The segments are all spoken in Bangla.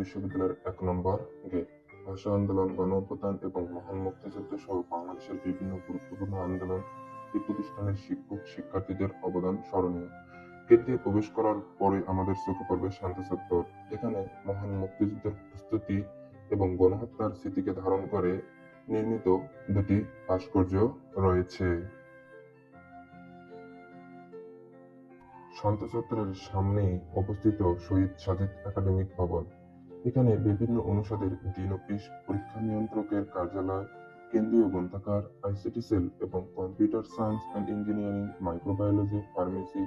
বিশ্ববিদ্যালয়ের ১ নম্বর গেট। ভাষা আন্দোলন, গণ-অভ্যুত্থান এবং মহান মুক্তিযুদ্ধ সহ বাংলাদেশের বিভিন্ন গুরুত্বপূর্ণ আন্দোলন এই প্রতিষ্ঠানের শিক্ষক-শিক্ষার্থীদের অবদান স্মরণীয়। গেট দিয়ে প্রবেশ করার পরে আমাদের চোখে পড়বে শান্তি চত্বর। এখানে মহান মুক্তিযুদ্ধের প্রস্তুতি এবং গণহত্যার স্মৃতিকে ধারণ করে নির্মিত দুটি ভাস্কর্য রয়েছে। শান্তি চত্বরের সামনেই অবস্থিত শহীদ সাজিদ একাডেমিক ভবন। এখানে বিভিন্ন অনুষদের ডিন অফিস, পরীক্ষা নিয়ন্ত্রকের কার্যালয়, কেন্দ্রীয় গ্রন্থাগার, আইসিটি সেল এবং computer science and engineering, microbiology, pharmacy,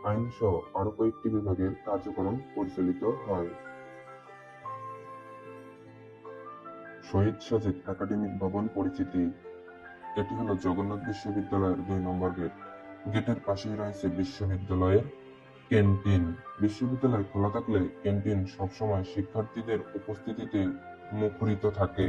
আইন সহ আরো কয়েকটি বিভাগের কার্যক্রম পরিচালিত হয়। শহীদ সাজিদ একাডেমিক ভবন পরিচিতি। এটি হলো জগন্নাথ বিশ্ববিদ্যালয়ের ২ নম্বর গেট। গেটের পাশেই রয়েছে বিশ্ববিদ্যালয়ের ক্যান্টিন। বিশ্ববিদ্যালয় খোলা থাকলে ক্যান্টিন সবসময় শিক্ষার্থীদের উপস্থিতিতে মুখরিত থাকে।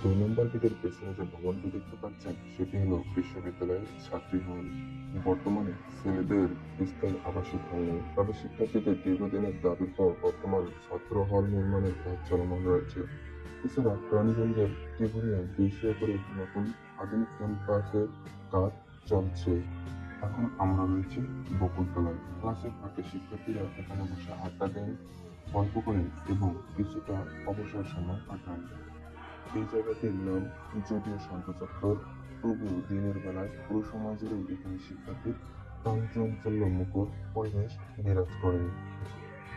দুই নম্বর গেটের পেছনে যে ভবনটি দেখতে পাচ্ছেন সেটি হলো বিশ্ববিদ্যালয়ের ছাত্রী হল। বর্তমানে ছেলেদের স্থায়ী আবাসিক হল নেই, তবে শিক্ষার্থীদের দীর্ঘদিনের দাবির পর বর্তমান ছাত্র হল নির্মাণের কাজ চলমান রয়েছে। এছাড়া রানীগঞ্জের ত্রিপুরিয়ায় ২০০ একরের নতুন আধুনিক ক্যাম্পাসের কাজ চলছে। এখন আমরা রয়েছি বকুলতলায়। ক্লাসের ফাঁকে শিক্ষার্থীরা এখানে বসে আড্ডা দেন, গল্প করেন এবং কিছুটা অবসর সময় কাটান। এই জায়গাটির নাম যদিও শান্ত চত্বর, তবুও দিনের বেলায় পুরো সময় জুড়েই এখানে শিক্ষার্থীর প্রাণচাঞ্চল্য মুখর পরিবেশ বিরাজ করে।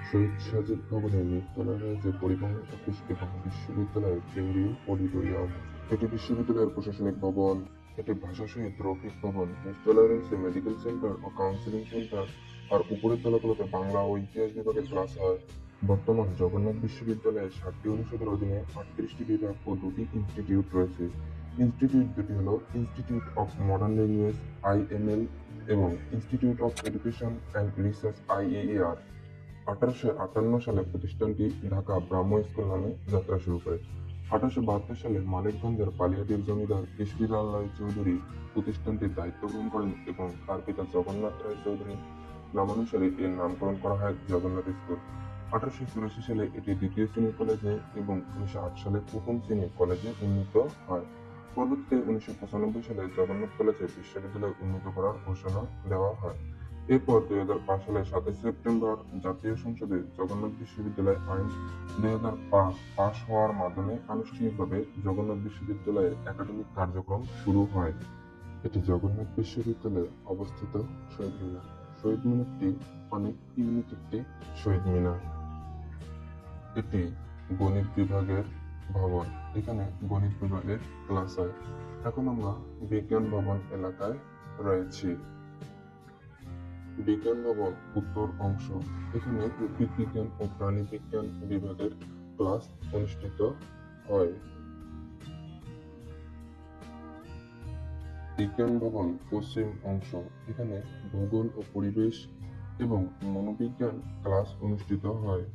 শহীদ সাজিদ ভবনের নিচতলায় রয়েছে পরিবহন অফিস এবং বিশ্ববিদ্যালয়ের কেন্দ্রীয় অডিটোরিয়াম। এটি বিশ্ববিদ্যালয়ের প্রশাসনিক ভবন। এটি ভাষা শহীদ রফিক ভবন। নিচতলায় রয়েছে মেডিকেল সেন্টার ও কাউন্সিলিং সেন্টার, আর উপরের তলাগুলোতে বাংলা ও ইতিহাস বিভাগের ক্লাস হয়। বর্তমান জগন্নাথ বিশ্ববিদ্যালয়ে ৭টি অনুষদের অধীনে ৩৮টি বিভাগ ও ২টি ইনস্টিটিউট রয়েছে। ইনস্টিটিউট দুটি হল institute of modern language (IML) এবং institute of education and research (IAER). ১৮৫৮ সালে প্রতিষ্ঠানটি ঢাকা ব্রাহ্ম স্কুল নামে যাত্রা শুরু করে। ১৮৭২ সালে মানিকগঞ্জের পালিয়াটির জমিদার কেশরীলাল রায় চৌধুরী প্রতিষ্ঠানটির দায়িত্ব গ্রহণ করেন এবং তার পিতা জগন্নাথ রায় চৌধুরী নামানুসারে এর নামকরণ করা হয় জগন্নাথ স্কুল। ১৮৮৪ সালে এটি দ্বিতীয় শ্রেণীর কলেজে এবং ১৯০৮ সালে প্রথম শ্রেণীর কলেজে উন্নীত হয়। পরবর্তীতে ১৯৯৫ সালে জগন্নাথ কলেজে বিশ্ববিদ্যালয় উন্নীত করার ঘোষণা দেওয়া হয়। এরপর ২০০৫ সালের ৭ই সেপ্টেম্বর জাতীয় সংসদে জগন্নাথ বিশ্ববিদ্যালয় আইন ২০০৫ পাস হওয়ার মাধ্যমে আনুষ্ঠানিকভাবে জগন্নাথ বিশ্ববিদ্যালয়ের একাডেমিক কার্যক্রম শুরু হয়। এটি জগন্নাথ বিশ্ববিদ্যালয়ে অবস্থিত শহীদ মিনার। শহীদ মিনারটি অনেক ইউনিক একটি শহীদ মিনার। এটি গণিত বিভাগের ভবন। এখানে গণিত বিভাগের ক্লাস হয়। এখন আমরা বিজ্ঞান ভবন এলাকায় রয়েছি। বিজ্ঞান ভবন উত্তর অংশ। এখানে উদ্ভিদ বিজ্ঞান ও প্রাণী বিজ্ঞান বিভাগের ক্লাস অনুষ্ঠিত হয়। বিজ্ঞান ভবন পশ্চিম অংশ। এখানে ভূগোল ও পরিবেশ এবং মনোবিজ্ঞান ক্লাস অনুষ্ঠিত হয়।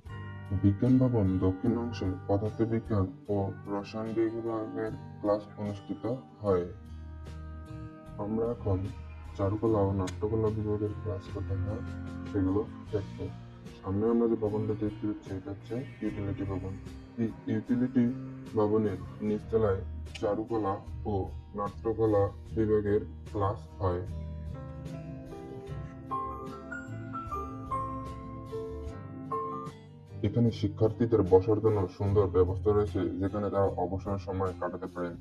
বিজ্ঞান ভবন দক্ষিণ অংশে পদার্থবিজ্ঞান ও রসায়ন বিভাগের ক্লাস অনুষ্ঠিত হয়। আমরা এখন চারুকলা ও নাট্যকলা বিভাগের ক্লাস করতে হয় সেগুলো দেখবো। সামনে আমরা যে ভবনটা দেখতে পাচ্ছি এটা হচ্ছে ইউটিলিটি ভবন। এই ইউটিলিটি ভবনের নিচতলায় চারুকলা ও নাট্যকলা বিভাগের ক্লাস হয়। এখানে শিক্ষার্থীদের বসার জন্য সুন্দর ব্যবস্থা রয়েছে যেখানে তারা অবসর সময় কাটাতে পারেন।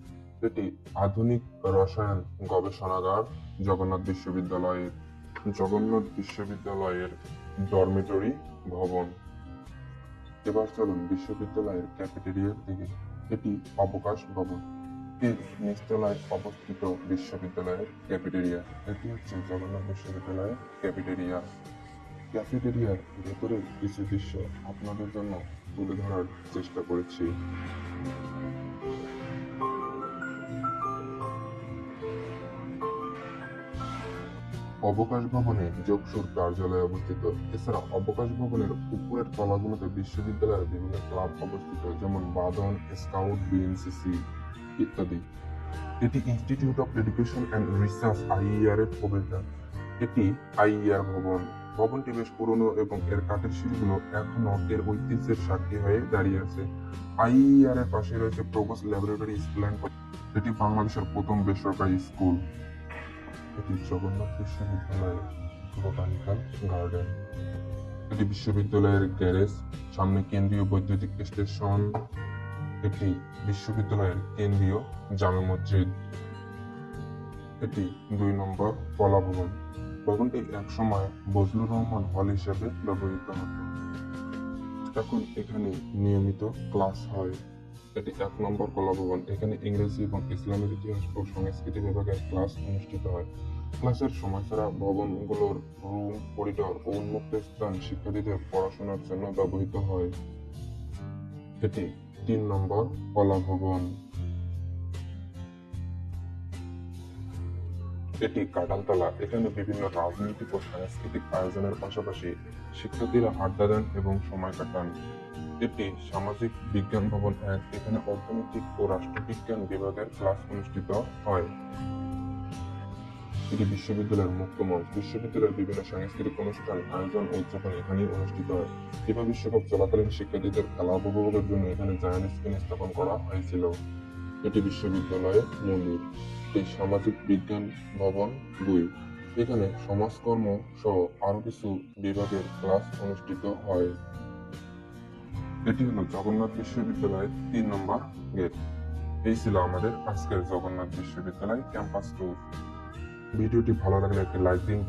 এটি আধুনিক রসায়ন গবেষণাগার জগন্নাথ বিশ্ববিদ্যালয়ের ডরমিটরি ভবন। এবার চলুন বিশ্ববিদ্যালয়ের ক্যাফেটেরিয়ার দিকে। এটি অবকাশ ভবন। এর নিচতলায় অবস্থিত বিশ্ববিদ্যালয়ের ক্যাফেটেরিয়া। এটি হচ্ছে জগন্নাথ বিশ্ববিদ্যালয়ের ক্যাফেটেরিয়া। ক্যাফেটেরিয়ার ভেতরের কিছু দৃশ্য আপনাদের জন্য তুলে ধরার চেষ্টা করেছি। অবকাশ ভবনে যোগসুর কার্যালয় অবস্থিত। এছাড়া অবকাশ ভবনের উপরের তলাগুলোতে বিশ্ববিদ্যালয়ের বিভিন্ন ক্লাব অবস্থিত, যেমন বাদন, স্কাউট, বিএনসিসি ইত্যাদি। এটি institute of education and research IER এর প্রবেশদ্বার। এটি আইইআর ভবন। ভবনটি বেশ পুরনো এবং এর কাঠের সিঁড়িগুলো এখনো এর ঐতিহ্যের সাক্ষী হয়ে দাঁড়িয়ে আছে। আইইআর এর পাশে রয়েছে প্রভোস্ট ল্যাবরেটরি স্কুল অ্যান্ড এটি বাংলাদেশের প্রথম বেসরকারি স্কুল। এটি জগন্নাথ বিশ্ববিদ্যালয়ের বোটানিক্যাল গার্ডেন। এটি বিশ্ববিদ্যালয়ের গ্যারেজ, সামনে কেন্দ্রীয় বৈদ্যুতিক স্টেশন। এটি বিশ্ববিদ্যালয়ের কেন্দ্রীয় জামে মসজিদ। এটি 2 নম্বর কলা ভবন। ভবনটি একসময় বজলুর রহমান হল হিসেবে ব্যবহৃত হতো। এখন এখানে নিয়মিত ক্লাস হয়। এটি 1 নম্বর কলা ভবন। এখানে ইংরেজি এবং ইসলামের ইতিহাস ও সংস্কৃতি বিভাগের ক্লাস অনুষ্ঠিত হয়। ক্লাসের সময় ছাড়া ভবনগুলোর রুম, করিডোর ও উন্মুক্ত স্থান শিক্ষার্থীদের পড়াশোনার জন্য ব্যবহৃত হয়। এটি 3 নম্বর কলা ভবন। এটি কাঁঠালতলা। এখানে বিভিন্ন রাজনৈতিক ও সাংস্কৃতিক আয়োজনের পাশাপাশি শিক্ষার্থীরা আড্ডা দেন এবং সময় কাটান। এটি সামাজিক বিজ্ঞান ভবন 1। এখানে অর্থনৈতিক ও রাষ্ট্রবিজ্ঞান বিভাগের ক্লাস অনুষ্ঠিত হয়। এটি বিশ্ববিদ্যালয়ের মুক্ত মঞ্চ। বিশ্ববিদ্যালয়ের বিভিন্ন সাংস্কৃতিক অনুষ্ঠান, আয়োজন ও উদযাপন এখানেই অনুষ্ঠিত হয়। ফিফা বিশ্বকাপ চলাকালীন শিক্ষার্থীদের খেলা উপভোগের জন্য এখানে জায়ান্ট স্ক্রিন স্থাপন করা হয়েছিল। এটি বিশ্ববিদ্যালয়ের মন্দির। এই সামাজিক বিজ্ঞান ভবন 2। এখানে সমাজকর্ম সহ আরো কিছু বিভাগের ক্লাস অনুষ্ঠিত হয়। এটি হলো জগন্নাথ বিশ্ববিদ্যালয়ের 3 নম্বর গেট। এই ছিল আমাদের আজকের জগন্নাথ বিশ্ববিদ্যালয় ক্যাম্পাস ট্যুর। ভিডিওটি ভালো লাগলে একটি লাইক দিন।